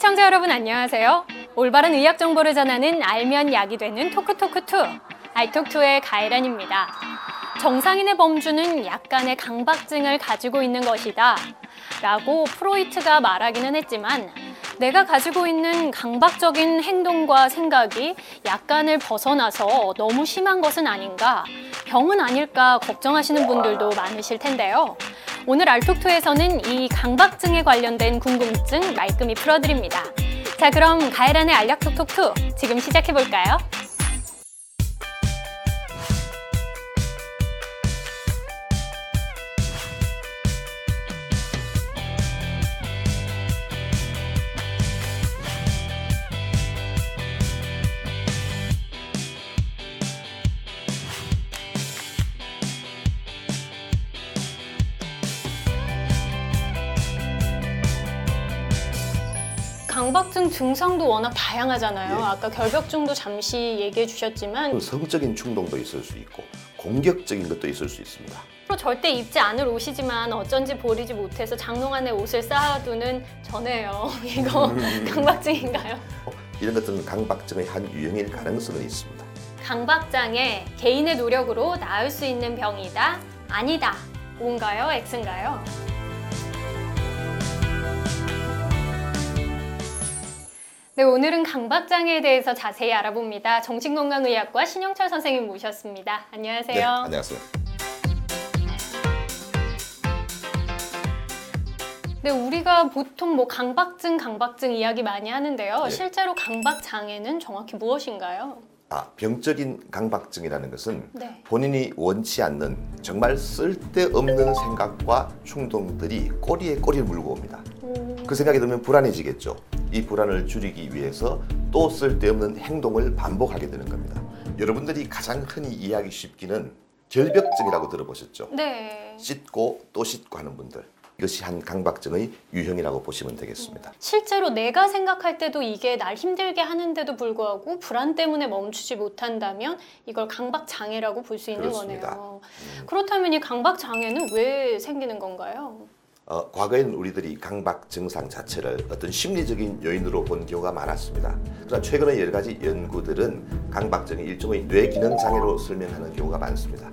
시청자 여러분 안녕하세요. 올바른 의학 정보를 전하는 알면 약이 되는 토크토크2 알톡2의 가혜란입니다. 정상인의 범주는 약간의 강박증을 가지고 있는 것이다 라고 프로이트가 말하기는 했지만 내가 가지고 있는 강박적인 행동과 생각이 약간을 벗어나서 너무 심한 것은 아닌가, 병은 아닐까 걱정하시는 분들도 많으실 텐데요. 오늘 알톡2에서는 이 강박증에 관련된 궁금증 말끔히 풀어드립니다. 자, 그럼 가혜란의 알약톡톡2 지금 시작해볼까요? 강박증 증상도 워낙 다양하잖아요. 예. 아까 결벽증도 잠시 얘기해 주셨지만 성적인 충동도 있을 수 있고 공격적인 것도 있을 수 있습니다. 절대 입지 않을 옷이지만 어쩐지 버리지 못해서 장롱 안에 옷을 쌓아두는 저네요. 이거 강박증인가요? 이런 것들은 강박증의 한 유형일 가능성은 있습니다. 강박장애, 개인의 노력으로 나을 수 있는 병이다, 아니다, O인가요, X인가요? 네, 오늘은 강박장애에 대해서 자세히 알아봅니다. 정신건강의학과 신영철 선생님 모셨습니다. 안녕하세요. 네, 안녕하세요. 네, 우리가 보통 강박증 이야기 많이 하는데요. 네. 실제로 강박장애는 정확히 무엇인가요? 병적인 강박증이라는 것은 네. 본인이 원치 않는 정말 쓸데없는 생각과 충동들이 꼬리에 꼬리를 물고 옵니다. 그 생각이 들면 불안해지겠죠. 이 불안을 줄이기 위해서 또 쓸데없는 행동을 반복하게 되는 겁니다. 여러분들이 가장 흔히 이해하기 쉽기는 결벽증이라고 들어보셨죠? 네. 씻고 또 씻고 하는 분들. 이것이 한 강박증의 유형이라고 보시면 되겠습니다. 실제로 내가 생각할 때도 이게 날 힘들게 하는데도 불구하고 불안 때문에 멈추지 못한다면 이걸 강박장애라고 볼 수 있는 그렇습니다. 거네요. 그렇다면 이 강박장애는 왜 생기는 건가요? 과거에는 우리들이 강박 증상 자체를 어떤 심리적인 요인으로 본 경우가 많았습니다. 그러나 최근의 여러 가지 연구들은 강박증의 일종의 뇌기능 장애로 설명하는 경우가 많습니다.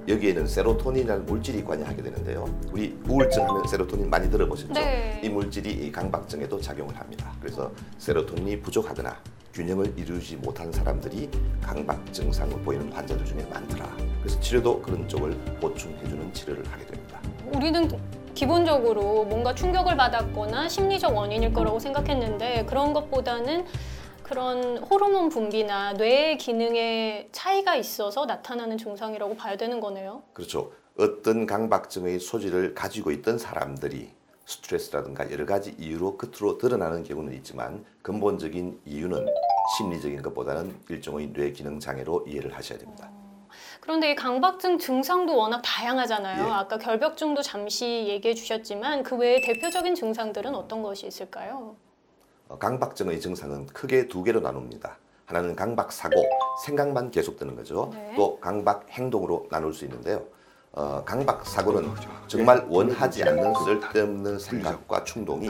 여기에는 세로토닌이라는 물질이 관여하게 되는데요. 우리 우울증 하면 세로토닌 많이 들어보셨죠? 네. 이 물질이 이 강박증에도 작용을 합니다. 그래서 세로토닌이 부족하거나 균형을 이루지 못한 사람들이 강박 증상을 보이는 환자들 중에 많더라. 그래서 치료도 그런 쪽을 보충해주는 치료를 하게 됩니다. 우리는 기본적으로 뭔가 충격을 받았거나 심리적 원인일 거라고 생각했는데 그런 것보다는 그런 호르몬 분비나 뇌의 기능에 차이가 있어서 나타나는 증상이라고 봐야 되는 거네요. 그렇죠. 어떤 강박증의 소지를 가지고 있던 사람들이 스트레스라든가 여러 가지 이유로 겉으로 드러나는 경우는 있지만 근본적인 이유는 심리적인 것보다는 일종의 뇌 기능 장애로 이해를 하셔야 됩니다. 그런데 이 강박증 증상도 워낙 다양하잖아요. 예. 아까 결벽증도 잠시 얘기해 주셨지만 그 외에 대표적인 증상들은 어떤 것이 있을까요? 강박증의 증상은 크게 두 개로 나눕니다. 하나는 강박 사고, 생각만 계속되는 거죠. 네. 또 강박 행동으로 나눌 수 있는데요. 강박 사고는 정말 원하지 않는 쓸데없는 생각과 충동이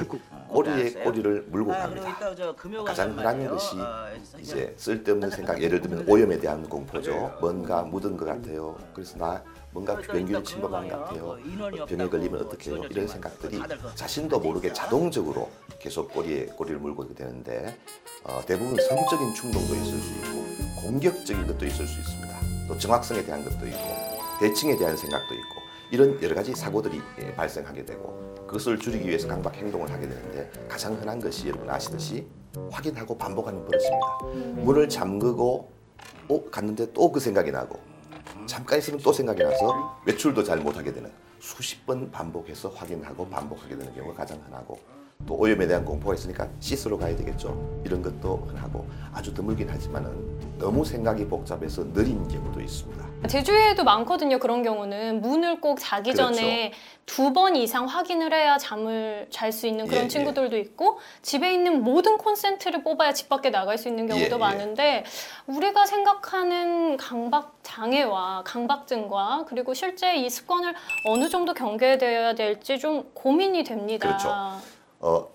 꼬리에 꼬리를 물고 갑니다. 가장 흔한 것이 이제 쓸데없는 생각, 예를 들면 오염에 대한 공포죠. 뭔가 묻은 것 같아요. 그래서 나 뭔가 병균이 침범한 것 같아요. 병에 걸리면 어떻게 해요? 이런 생각들이 자신도 모르게 자동적으로 계속 꼬리에 꼬리를 물고 되는데 대부분 성적인 충동도 있을 수 있고 공격적인 것도 있을 수 있습니다. 또 정확성에 대한 것도 있고 대칭에 대한 생각도 있고 이런 여러 가지 사고들이 발생하게 되고 그것을 줄이기 위해서 강박 행동을 하게 되는데 가장 흔한 것이 여러분 아시듯이 확인하고 반복하는 버릇입니다. 문을 잠그고 갔는데 또 그 생각이 나고 잠깐 있으면 또 생각이 나서 외출도 잘 못하게 되는 수십 번 반복해서 확인하고 반복하게 되는 경우가 가장 흔하고 또 오염에 대한 공포가 있으니까 씻으러 가야 되겠죠. 이런 것도 흔하고 아주 드물긴 하지만은 너무 생각이 복잡해서 느린 경우도 있습니다. 제주에도 많거든요. 그런 경우는 문을 꼭 자기 그렇죠. 전에 2번 이상 확인을 해야 잠을 잘 수 있는 그런 예, 친구들도 있고 집에 있는 모든 콘센트를 뽑아야 집 밖에 나갈 수 있는 경우도 예, 많은데 우리가 생각하는 강박 장애와 강박증과 그리고 실제 이 습관을 어느 정도 경계해야 될지 좀 고민이 됩니다. 그렇죠.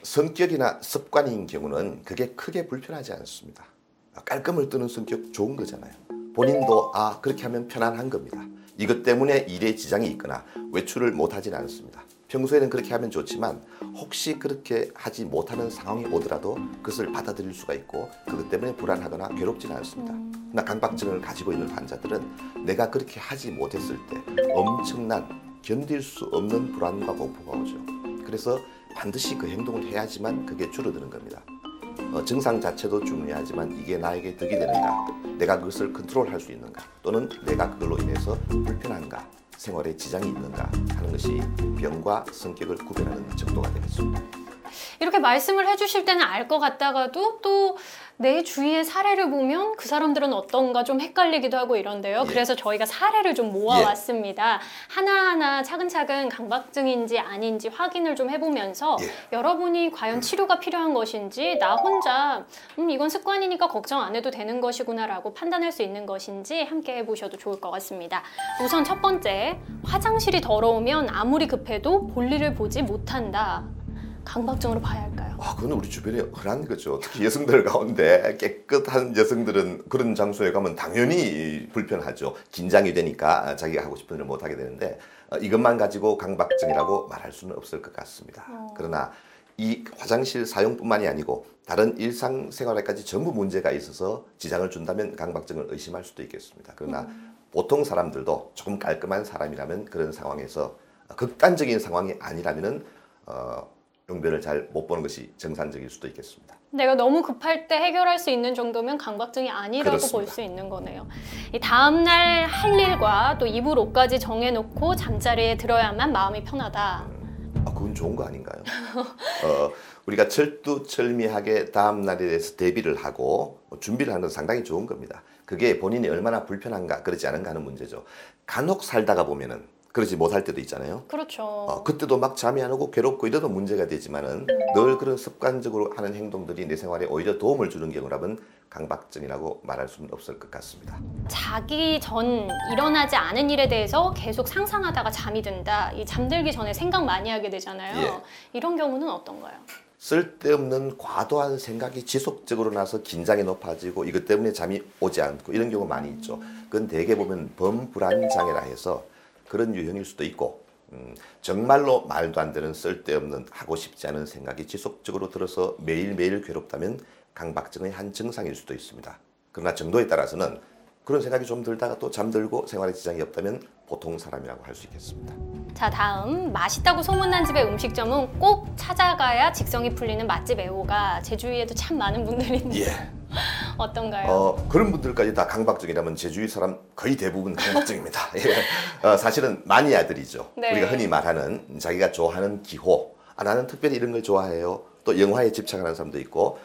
성격이나 습관인 경우는 그게 크게 불편하지 않습니다. 깔끔을 뜨는 성격 좋은 거잖아요. 본인도 그렇게 하면 편안한 겁니다. 이것 때문에 일에 지장이 있거나 외출을 못하진 않습니다. 평소에는 그렇게 하면 좋지만 혹시 그렇게 하지 못하는 상황이 오더라도 그것을 받아들일 수가 있고 그것 때문에 불안하거나 괴롭지는 않습니다. 그러나 강박증을 가지고 있는 환자들은 내가 그렇게 하지 못했을 때 엄청난 견딜 수 없는 불안과 공포가 오죠. 그래서 반드시 그 행동을 해야지만 그게 줄어드는 겁니다. 증상 자체도 중요하지만 이게 나에게 득이 되는가, 내가 그것을 컨트롤할 수 있는가, 또는 내가 그걸로 인해서 불편한가, 생활에 지장이 있는가 하는 것이 병과 성격을 구별하는 정도가 되겠습니다. 이렇게 말씀을 해주실 때는 알 것 같다가도 또 내 주위의 사례를 보면 그 사람들은 어떤가 좀 헷갈리기도 하고 이런데요. 예. 그래서 저희가 사례를 좀 모아왔습니다. 하나하나 차근차근 강박증인지 아닌지 확인을 좀 해보면서 여러분이 과연 치료가 필요한 것인지 나 혼자 이건 습관이니까 걱정 안 해도 되는 것이구나 라고 판단할 수 있는 것인지 함께 해보셔도 좋을 것 같습니다. 우선 첫 번째, 화장실이 더러우면 아무리 급해도 볼일을 보지 못한다. 강박증으로 봐야 할까요? 그건 우리 주변에 흔한 거죠. 특히 여성들 가운데 깨끗한 여성들은 그런 장소에 가면 당연히 불편하죠. 긴장이 되니까 자기가 하고 싶은 일을 못하게 되는데 이것만 가지고 강박증이라고 말할 수는 없을 것 같습니다. 그러나 이 화장실 사용뿐만이 아니고 다른 일상생활에까지 전부 문제가 있어서 지장을 준다면 강박증을 의심할 수도 있겠습니다. 그러나 보통 사람들도 조금 깔끔한 사람이라면 그런 상황에서 극단적인 상황이 아니라면은 용변을 잘 못 보는 것이 정상적일 수도 있겠습니다. 내가 너무 급할 때 해결할 수 있는 정도면 강박증이 아니라고 볼 수 있는 거네요. 이 다음날 할 일과 또 입을 옷까지 정해놓고 잠자리에 들어야만 마음이 편하다. 그건 좋은 거 아닌가요? 우리가 철두철미하게 다음 날에 대해서 대비를 하고 준비를 하는 건 상당히 좋은 겁니다. 그게 본인이 얼마나 불편한가 그러지 않은가 하는 문제죠. 간혹 살다가 보면은 그러지 못할 때도 있잖아요. 그렇죠. 그때도 막 잠이 안 오고 괴롭고 이래도 문제가 되지만은 늘 그런 습관적으로 하는 행동들이 내 생활에 오히려 도움을 주는 경우라면 강박증이라고 말할 수는 없을 것 같습니다. 자기 전 일어나지 않은 일에 대해서 계속 상상하다가 잠이 든다. 이 잠들기 전에 생각 많이 하게 되잖아요. 이런 경우는 어떤가요? 쓸데없는 과도한 생각이 지속적으로 나서 긴장이 높아지고 이것 때문에 잠이 오지 않고 이런 경우 많이 있죠. 그건 대개 보면 범불안장애라 해서 그런 유형일 수도 있고 정말로 말도 안 되는 쓸데없는 하고 싶지 않은 생각이 지속적으로 들어서 매일매일 괴롭다면 강박증의 한 증상일 수도 있습니다. 그러나 정도에 따라서는 그런 생각이 좀 들다가 또 잠들고 생활에 지장이 없다면 보통 사람이라고 할 수 있겠습니다. 자, 다음 맛있다고 소문난 집의 음식점은 꼭 찾아가야 직성이 풀리는 맛집 애호가 제 주위에도 참 많은 분들이 있는데 어떤가요? 그런 분들까지 다 강박증이라면 제 주위 사람 거의 대부분 강박증입니다. 사실은 마니아들이죠. 네. 우리가 흔히 말하는 자기가 좋아하는 기호, 나는 특별히 이런 걸 좋아해요. 또 영화에 집착하는 사람도 있고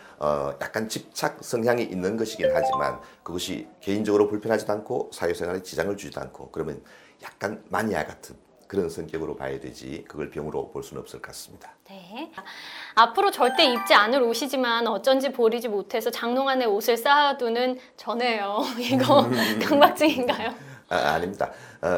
약간 집착 성향이 있는 것이긴 하지만 그것이 개인적으로 불편하지도 않고 사회생활에 지장을 주지도 않고 그러면 약간 마니아 같은 그런 성격으로 봐야 되지 그걸 병으로 볼 수는 없을 것 같습니다. 네. 앞으로 절대 입지 않을 옷이지만 어쩐지 버리지 못해서 장롱 안에 옷을 쌓아두는 저네요. 이거 강박증인가요? 아닙니다.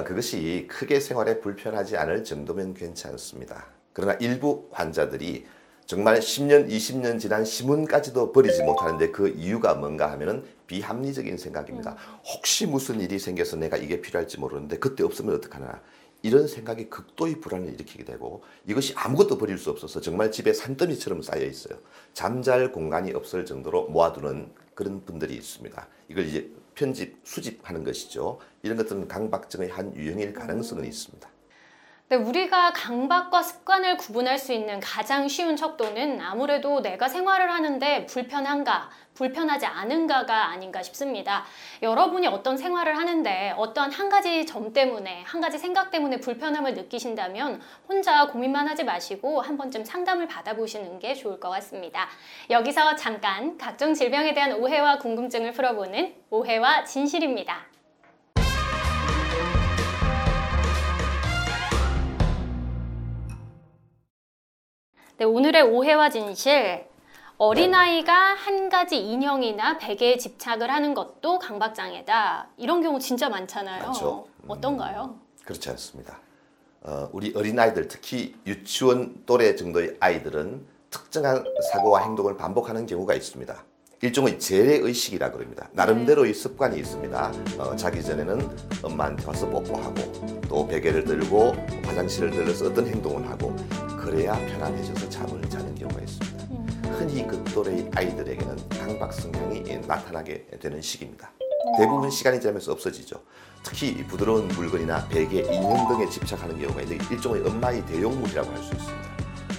그것이 크게 생활에 불편하지 않을 정도면 괜찮습니다. 그러나 일부 환자들이 정말 10년, 20년 지난 신문까지도 버리지 못하는데 그 이유가 뭔가 하면은 비합리적인 생각입니다. 혹시 무슨 일이 생겨서 내가 이게 필요할지 모르는데 그때 없으면 어떡하나. 이런 생각이 극도의 불안을 일으키게 되고 이것이 아무것도 버릴 수 없어서 정말 집에 산더미처럼 쌓여 있어요. 잠잘 공간이 없을 정도로 모아두는 그런 분들이 있습니다. 이걸 이제 편집, 수집하는 것이죠. 이런 것들은 강박증의 한 유형일 가능성은 있습니다. 네, 우리가 강박과 습관을 구분할 수 있는 가장 쉬운 척도는 아무래도 내가 생활을 하는데 불편한가, 불편하지 않은가가 아닌가 싶습니다. 여러분이 어떤 생활을 하는데 어떠한 한 가지 점 때문에, 한 가지 생각 때문에 불편함을 느끼신다면 혼자 고민만 하지 마시고 한 번쯤 상담을 받아보시는 게 좋을 것 같습니다. 여기서 잠깐 각종 질병에 대한 오해와 궁금증을 풀어보는 오해와 진실입니다. 네, 오늘의 오해와 진실. 어린아이가 한 가지 인형이나 베개에 집착을 하는 것도 강박장애다. 이런 경우 진짜 많잖아요. 많죠. 어떤가요? 그렇지 않습니다. 우리 어린아이들, 특히 유치원 또래 정도의 아이들은 특정한 사고와 행동을 반복하는 경우가 있습니다. 일종의 재래의식이라 그럽니다. 나름대로의 습관이 있습니다. 자기 전에는 엄마한테 와서 뽀뽀하고 또 베개를 들고 화장실을 들러서 어떤 행동을 하고 그래야 편안해져서 잠을 자는 경우가 있습니다. 흔히 극도의 아이들에게는 강박 성향이 나타나게 되는 시기입니다. 대부분 시간이 지나면서 없어지죠. 특히 부드러운 물건이나 베개, 인형 등에 집착하는 경우가 있는데 일종의 엄마의 대용물이라고 할 수 있습니다.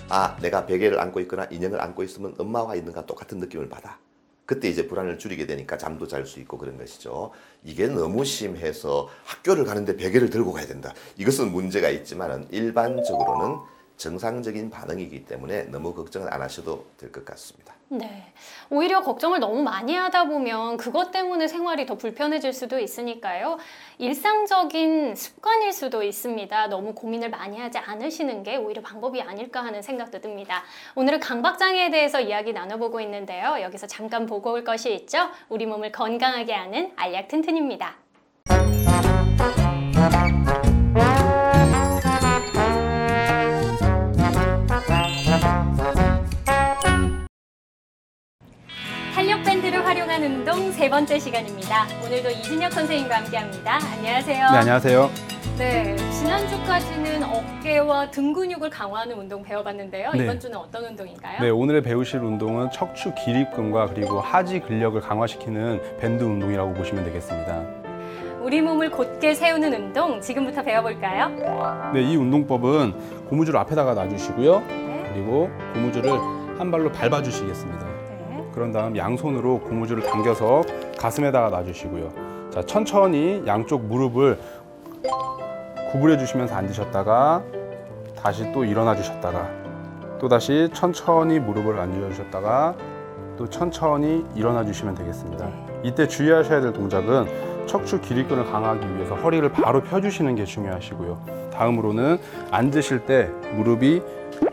아, 내가 베개를 안고 있거나 인형을 안고 있으면 엄마와 있는 것과 똑같은 느낌을 받아. 그때 이제 불안을 줄이게 되니까 잠도 잘 수 있고 그런 것이죠. 이게 너무 심해서 학교를 가는데 베개를 들고 가야 된다. 이것은 문제가 있지만 일반적으로는 정상적인 반응이기 때문에 너무 걱정을 안 하셔도 될 것 같습니다. 네, 오히려 걱정을 너무 많이 하다 보면 그것 때문에 생활이 더 불편해질 수도 있으니까요. 일상적인 습관일 수도 있습니다. 너무 고민을 많이 하지 않으시는 게 오히려 방법이 아닐까 하는 생각도 듭니다. 오늘은 강박장애에 대해서 이야기 나눠보고 있는데요. 여기서 잠깐 보고 올 것이 있죠. 우리 몸을 건강하게 하는 알약 튼튼입니다. 탄력밴드를 활용한 운동 세 번째 시간입니다. 오늘도 이진혁 선생님과 함께합니다. 안녕하세요. 네, 안녕하세요. 네, 지난주까지는 어깨와 등 근육을 강화하는 운동 배워봤는데요. 네. 이번 주는 어떤 운동인가요? 네, 오늘 배우실 운동은 척추 기립근과 그리고 하지 근력을 강화시키는 밴드 운동이라고 보시면 되겠습니다. 우리 몸을 곧게 세우는 운동 지금부터 배워볼까요? 네, 이 운동법은 고무줄을 앞에다가 놔주시고요. 네. 그리고 고무줄을 한 발로 밟아주시겠습니다. 그런 다음 양손으로 고무줄을 당겨서 가슴에다가 놔주시고요. 자, 천천히 양쪽 무릎을 구부려 주시면서 앉으셨다가 다시 또 일어나 주셨다가 또 다시 천천히 무릎을 앉아 주셨다가 또 천천히 일어나 주시면 되겠습니다. 이때 주의하셔야 될 동작은 척추 기립근을 강화하기 위해서 허리를 바로 펴주시는 게 중요하시고요. 다음으로는 앉으실 때 무릎이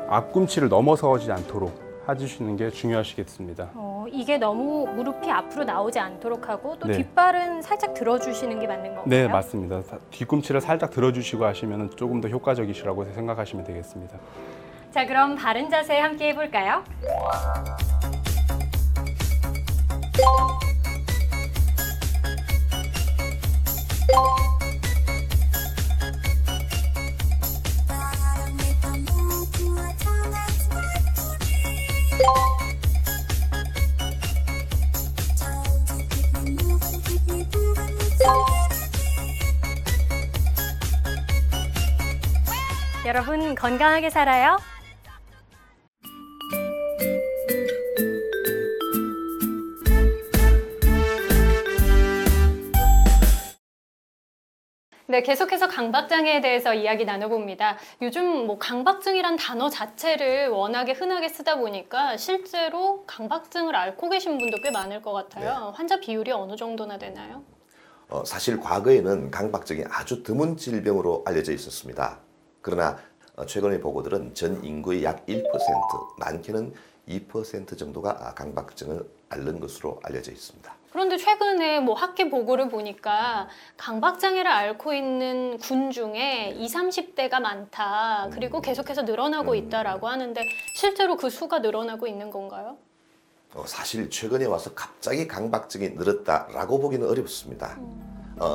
앞꿈치를 넘어서지 않도록 해주시는 게 중요하시겠습니다. 이게 너무 무릎이 앞으로 나오지 않도록 하고 또 네. 뒷발은 살짝 들어주시는 게 맞는 건가요? 네, 맞습니다. 뒤꿈치를 살짝 들어주시고 하시면 조금 더 효과적이시라고 생각하시면 되겠습니다. 자, 그럼 바른 자세 함께 해볼까요? 여러분 건강하게 살아요. 네, 계속해서 강박장애에 대해서 이야기 나눠봅니다. 요즘 강박증이란 단어 자체를 워낙에 흔하게 쓰다 보니까 실제로 강박증을 앓고 계신 분도 꽤 많을 것 같아요. 네. 환자 비율이 어느 정도나 되나요? 사실 과거에는 강박증이 아주 드문 질병으로 알려져 있었습니다. 그러나 최근의 보고들은 전 인구의 약 1%, 많게는 2% 정도가 강박증을 앓는 것으로 알려져 있습니다. 그런데 최근에 학회 보고를 보니까 강박장애를 앓고 있는 군 중에 20, 30대가 많다. 그리고 계속해서 늘어나고 있다라고 하는데 실제로 그 수가 늘어나고 있는 건가요? 사실 최근에 와서 갑자기 강박증이 늘었다라고 보기는 어렵습니다.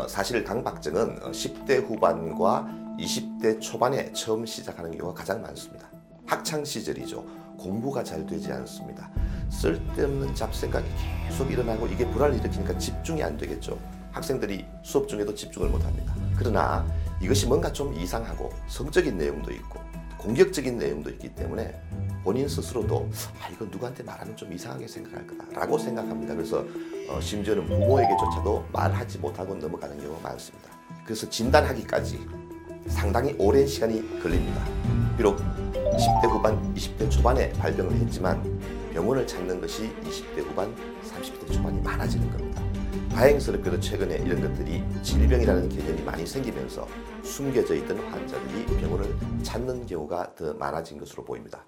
사실 강박증은 10대 후반과 20대 초반에 처음 시작하는 경우가 가장 많습니다. 학창 시절이죠. 공부가 잘 되지 않습니다. 쓸데없는 잡생각이 계속 일어나고 이게 불안을 일으키니까 집중이 안 되겠죠. 학생들이 수업 중에도 집중을 못합니다. 그러나 이것이 뭔가 좀 이상하고 성적인 내용도 있고 공격적인 내용도 있기 때문에 본인 스스로도 이거 누구한테 말하면 좀 이상하게 생각할 거다라고 생각합니다. 그래서 심지어는 부모에게조차도 말하지 못하고 넘어가는 경우가 많습니다. 그래서 진단하기까지 상당히 오랜 시간이 걸립니다. 비록 10대 후반, 20대 초반에 발병을 했지만 병원을 찾는 것이 20대 후반, 30대 초반이 많아지는 겁니다. 다행스럽게도 최근에 이런 것들이 질병이라는 개념이 많이 생기면서 숨겨져 있던 환자들이 병원을 찾는 경우가 더 많아진 것으로 보입니다.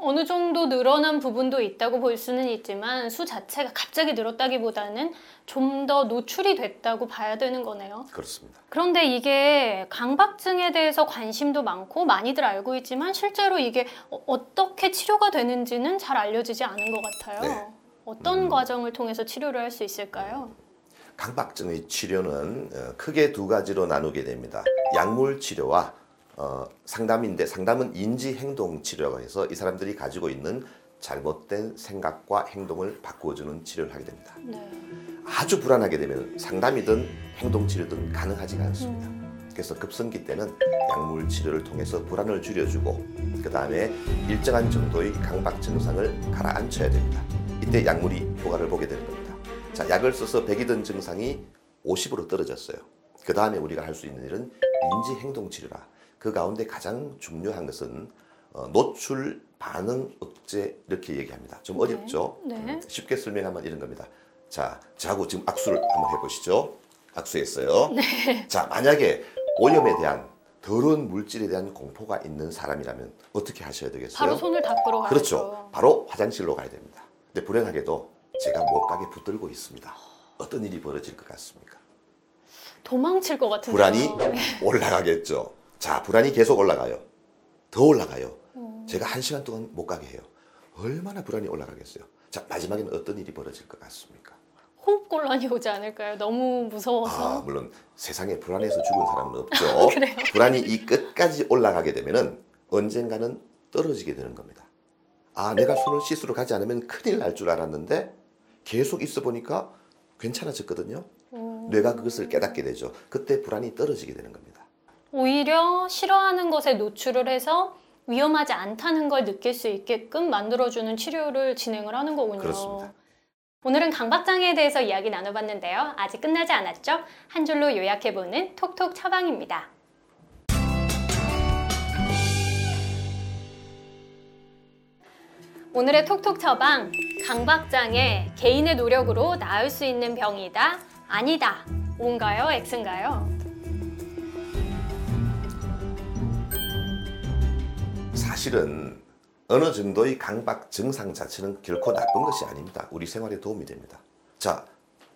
어느 정도 늘어난 부분도 있다고 볼 수는 있지만 수 자체가 갑자기 늘었다기보다는 좀 더 노출이 됐다고 봐야 되는 거네요. 그렇습니다. 그런데 이게 강박증에 대해서 관심도 많고 많이들 알고 있지만 실제로 이게 어떻게 치료가 되는지는 잘 알려지지 않은 것 같아요. 네. 어떤 과정을 통해서 치료를 할 수 있을까요? 강박증의 치료는 크게 두 가지로 나누게 됩니다. 약물 치료와 상담인데 상담은 인지-행동 치료라고 해서 이 사람들이 가지고 있는 잘못된 생각과 행동을 바꾸어주는 치료를 하게 됩니다. 네. 아주 불안하게 되면 상담이든 행동치료든 가능하지가 않습니다. 그래서 급성기 때는 약물 치료를 통해서 불안을 줄여주고 그 다음에 일정한 정도의 강박 증상을 가라앉혀야 됩니다. 이때 약물이 효과를 보게 되는 겁니다. 자, 약을 써서 100이던 증상이 50으로 떨어졌어요. 그 다음에 우리가 할 수 있는 일은 인지-행동치료라. 그 가운데 가장 중요한 것은 노출 반응 억제 이렇게 얘기합니다. 좀 어렵죠? 네. 쉽게 설명하면 이런 겁니다. 자, 저하고 지금 악수를 한번 해보시죠. 악수했어요. 네. 자, 만약에 오염에 대한 더러운 물질에 대한 공포가 있는 사람이라면 어떻게 하셔야 되겠어요? 바로 손을 닦으러 가야죠. 그렇죠. 바로 화장실로 가야 됩니다. 근데 불행하게도 제가 못가게 붙들고 있습니다. 어떤 일이 벌어질 것 같습니까? 도망칠 것 같은데요. 불안이 네. 올라가겠죠. 자, 불안이 계속 올라가요. 더 올라가요. 제가 1시간 동안 못 가게 해요. 얼마나 불안이 올라가겠어요. 자, 마지막에는 어떤 일이 벌어질 것 같습니까? 호흡곤란이 오지 않을까요? 너무 무서워서. 물론 세상에 불안해서 죽은 사람은 없죠. 그래요? 불안이 이 끝까지 올라가게 되면은 언젠가는 떨어지게 되는 겁니다. 내가 손을 씻으러 가지 않으면 큰일 날 줄 알았는데 계속 있어 보니까 괜찮아졌거든요. 뇌가 그것을 깨닫게 되죠. 그때 불안이 떨어지게 되는 겁니다. 오히려 싫어하는 것에 노출을 해서 위험하지 않다는 걸 느낄 수 있게끔 만들어주는 치료를 진행을 하는 거군요. 그렇습니다. 오늘은 강박장애에 대해서 이야기 나눠봤는데요. 아직 끝나지 않았죠? 한 줄로 요약해보는 톡톡 처방입니다. 오늘의 톡톡 처방, 강박장애, 개인의 노력으로 나을 수 있는 병이다, 아니다, O인가요, X인가요? 사실은 어느 정도의 강박 증상 자체는 결코 나쁜 것이 아닙니다. 우리 생활에 도움이 됩니다. 자,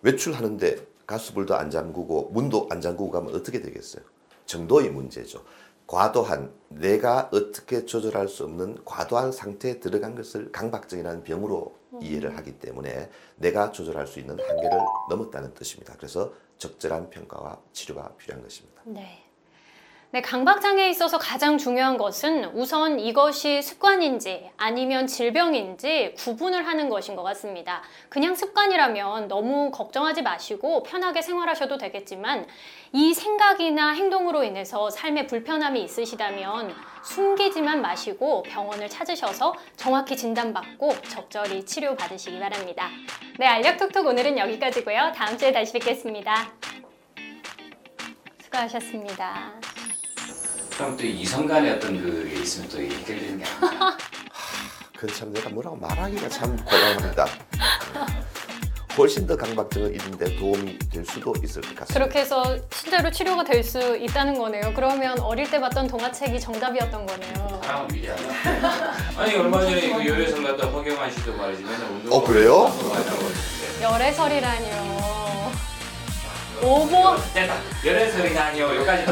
외출하는데 가스불도 안 잠그고 문도 안 잠그고 가면 어떻게 되겠어요? 정도의 문제죠. 과도한, 내가 어떻게 조절할 수 없는 과도한 상태에 들어간 것을 강박증이라는 병으로 이해를 하기 때문에 내가 조절할 수 있는 한계를 넘었다는 뜻입니다. 그래서 적절한 평가와 치료가 필요한 것입니다. 네, 강박장애에 있어서 가장 중요한 것은 우선 이것이 습관인지 아니면 질병인지 구분을 하는 것인 것 같습니다. 그냥 습관이라면 너무 걱정하지 마시고 편하게 생활하셔도 되겠지만 이 생각이나 행동으로 인해서 삶에 불편함이 있으시다면 숨기지만 마시고 병원을 찾으셔서 정확히 진단받고 적절히 치료받으시기 바랍니다. 네, 알력톡톡 오늘은 여기까지고요. 다음 주에 다시 뵙겠습니다. 수고하셨습니다. 그럼 또 이성 간의 어떤 그게 있으면 또 이게 해결되는 게 아닌가? 그건 참 내가 뭐라고 말하기가 참 곤란합니다. 훨씬 더 강박증을 잃는데 도움이 될 수도 있을 것 같습니다. 그렇게 해서 실제로 치료가 될 수 있다는 거네요. 그러면 어릴 때 봤던 동화책이 정답이었던 거네요. 사랑은 미래하다. 아니 얼마 전에 그 열애설 갔다 허경환 씨도 말이지 맨날 운동. 그래요? 열애설이라뇨. 오버. 됐다. 열애설이 아니요. 여기까지.